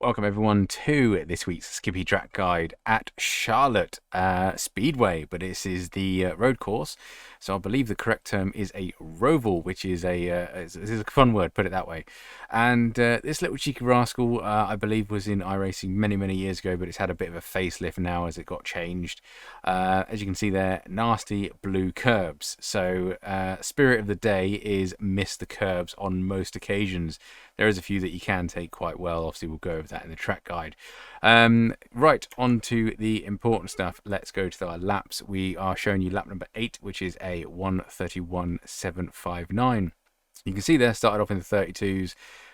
Welcome everyone to this week's Skippy track guide at Charlotte Speedway, but this is the road course, so I believe the correct term is a Roval, which is this is a fun word, put it that way. And this little cheeky rascal, I believe, was in iRacing many years ago, but it's had a bit of a facelift now as it got changed. As you can see there, nasty blue curbs. So spirit of the day is miss the curbs on most occasions. There is a few that you can take quite well. Obviously, we'll go over that in the track guide. Right, on to the important stuff. Let's go to our laps. We are showing you lap number 8, which is a 1:31.759. You can see there, started off in the 32s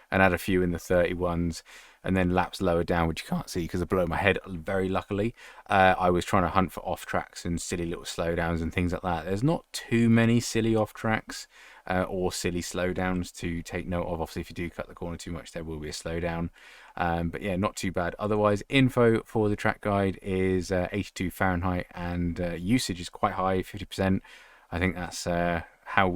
and had a few in the 31s. And then laps lower down, which you can't see because I blow my head, very luckily. I was trying to hunt for off tracks and silly little slowdowns and things like that. There's not too many silly off tracks or silly slowdowns to take note of. Obviously, if you do cut the corner too much, there will be a slowdown. But yeah, not too bad. Otherwise, info for the track guide is 82 Fahrenheit, and usage is quite high, 50%. I think that's how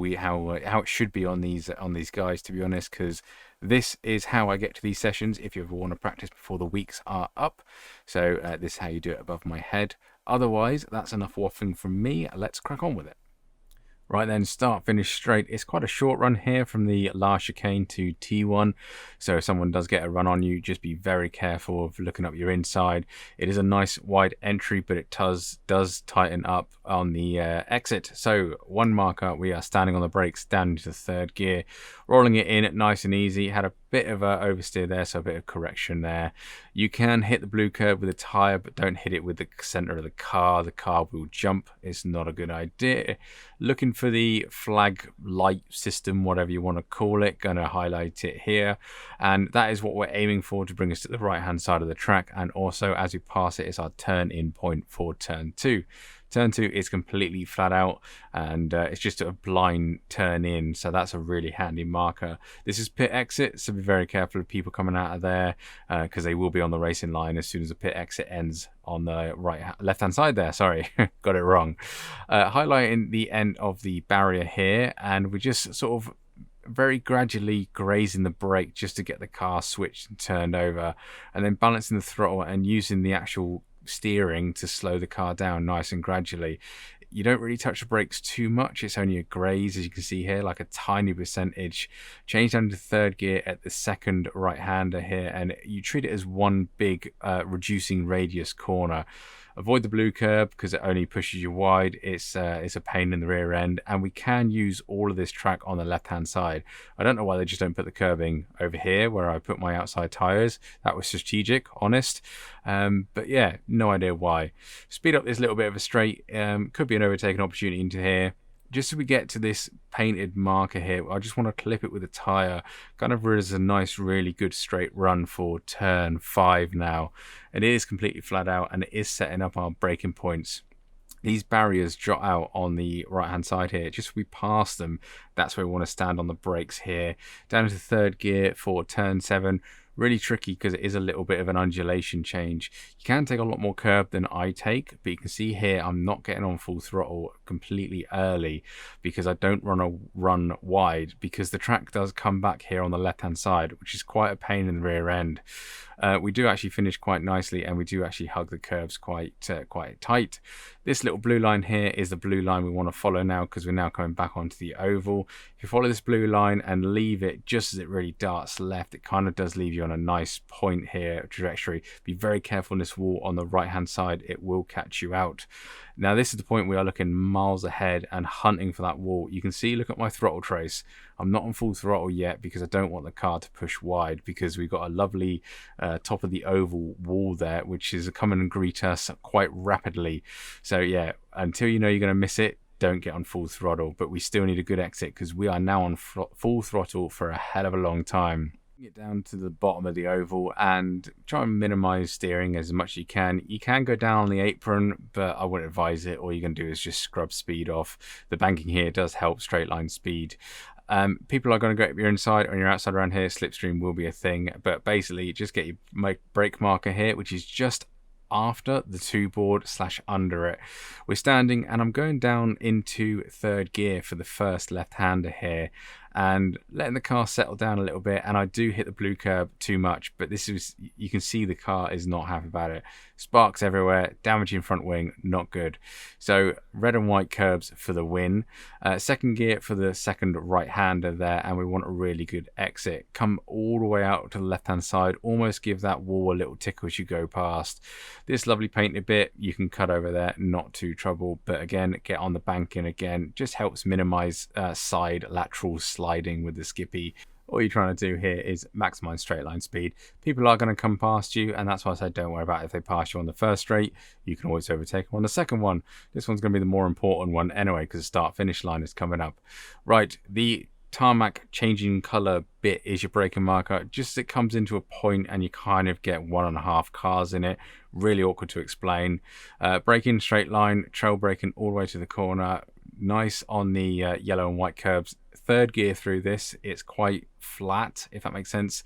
it should be on these guys, to be honest, because this is how I get to these sessions if you ever want to practice before the weeks are up. So this is how you do it above my head. Otherwise, that's enough waffling from me. Let's crack on with it. Right then, start, finish straight. It's quite a short run here from the last chicane to T1. So if someone does get a run on you, just be very careful of looking up your inside. It is a nice wide entry, but it does tighten up on the exit. So one marker, we are standing on the brakes down into the third gear, rolling it in nice and easy. Had a bit of a oversteer there, so a bit of correction there. You can hit the blue curb with a tire, but don't hit it with the center of the car. The car will jump. It's not a good idea. Looking for the flag light system, whatever you want to call it. Going to highlight it here, and that is what we're aiming for to bring us to the right hand side of the track. And also, as we pass it, is our turn in point for turn 2. Turn 2 is completely flat out, and it's just a blind turn in, so that's a really handy marker. This is pit exit, so be very careful of people coming out of there, because they will be on the racing line as soon as the pit exit ends on the left hand side there. Sorry, got it wrong. Highlighting the end of the barrier here, and we're just sort of very gradually grazing the brake just to get the car switched and turned over, and then balancing the throttle and using the actual steering to slow the car down nice and gradually. You don't really touch the brakes too much. It's only a graze, as you can see here, like a tiny percentage. Change down to third gear at the second right-hander here, and you treat it as one big reducing radius corner. Avoid the blue curb because it only pushes you wide. It's a pain in the rear end, and we can use all of this track on the left-hand side. I don't know why they just don't put the curbing over here where I put my outside tires. That was strategic, honest. But yeah, no idea why. Speed up this little bit of a straight. Could be an overtaking opportunity into here. Just as we get to this painted marker here, I just want to clip it with a tire. Kind of as a nice, really good straight run for turn 5 now. It is completely flat out, and it is setting up our braking points. These barriers jot out on the right hand side here. Just as we pass them, that's where we want to stand on the brakes here. Down into third gear for turn 7. Really tricky because it is a little bit of an undulation change. You can take a lot more curb than I take, but you can see here I'm not getting on full throttle completely early because I don't run wide, because the track does come back here on the left hand side, which is quite a pain in the rear end. We do actually finish quite nicely, and we do actually hug the curves quite tight. This little blue line here is the blue line we want to follow now, because we're now coming back onto the oval. If you follow this blue line and leave it just as it really darts left, it kind of does leave you on a nice point here, trajectory. Be very careful in this wall on the right hand side, it will catch you out. Now this is the point we are looking miles ahead and hunting for that wall. You can see, look at my throttle trace. I'm not on full throttle yet because I don't want the car to push wide, because we've got a lovely top of the oval wall there, which is coming and greet us quite rapidly. So yeah, until you know you're going to miss it, don't get on full throttle. But we still need a good exit because we are now on full throttle for a hell of a long time. Get down to the bottom of the oval and try and minimize steering as much as you can. You can go down on the apron, but I wouldn't advise it. All you're going to do is just scrub speed off. The banking here does help straight line speed. People are going to go up your inside or your outside around here. Slipstream will be a thing, but basically just get your brake marker here, which is just after the 2 board / under it. We're standing, and I'm going down into third gear for the first left-hander here, and letting the car settle down a little bit. And I do hit the blue curb too much, but this is, you can see the car is not happy about it. Sparks everywhere, damaging front wing, not good. So red and white curbs for the win. Second gear for the second right-hander there, and we want a really good exit. Come all the way out to the left-hand side, almost give that wall a little tickle as you go past. This lovely painted bit, you can cut over there, not too trouble, but again, get on the banking again, just helps minimize side lateral sliding with the Skippy. All you're trying to do here is maximize straight line speed. People are going to come past you, and that's why I say don't worry about it. If they pass you on the first straight, you can always overtake them on the second one. This one's going to be the more important one anyway, because the start-finish line is coming up. Right, the tarmac changing color bit is your braking marker. Just it comes into a point and you kind of get 1.5 cars in it. Really awkward to explain. Braking straight line, trail braking all the way to the corner. Nice on the yellow and white curbs. Third gear through this, it's quite flat, if that makes sense.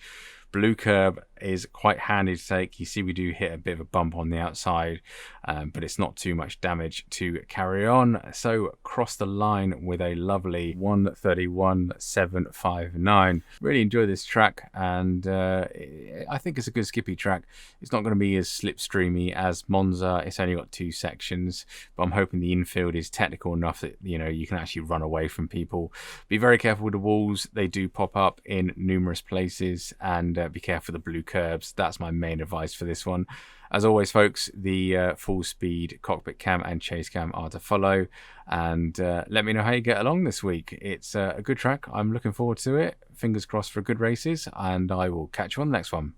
Blue curb is quite handy to take. You see we do hit a bit of a bump on the outside, but it's not too much damage to carry on. So cross the line with a lovely 1:31.759. Really enjoy this track, and I think it's a good Skippy track. It's not going to be as slipstreamy as Monza. It's only got 2 sections, but I'm hoping the infield is technical enough that you can actually run away from people. Be very careful with the walls. They do pop up in numerous places, and be careful of the blue curbs. That's my main advice for this one. As always, folks, the full speed cockpit cam and chase cam are to follow, and let me know how you get along this week. It's a good track. I'm looking forward to it. Fingers crossed for good races, and I will catch you on the next one.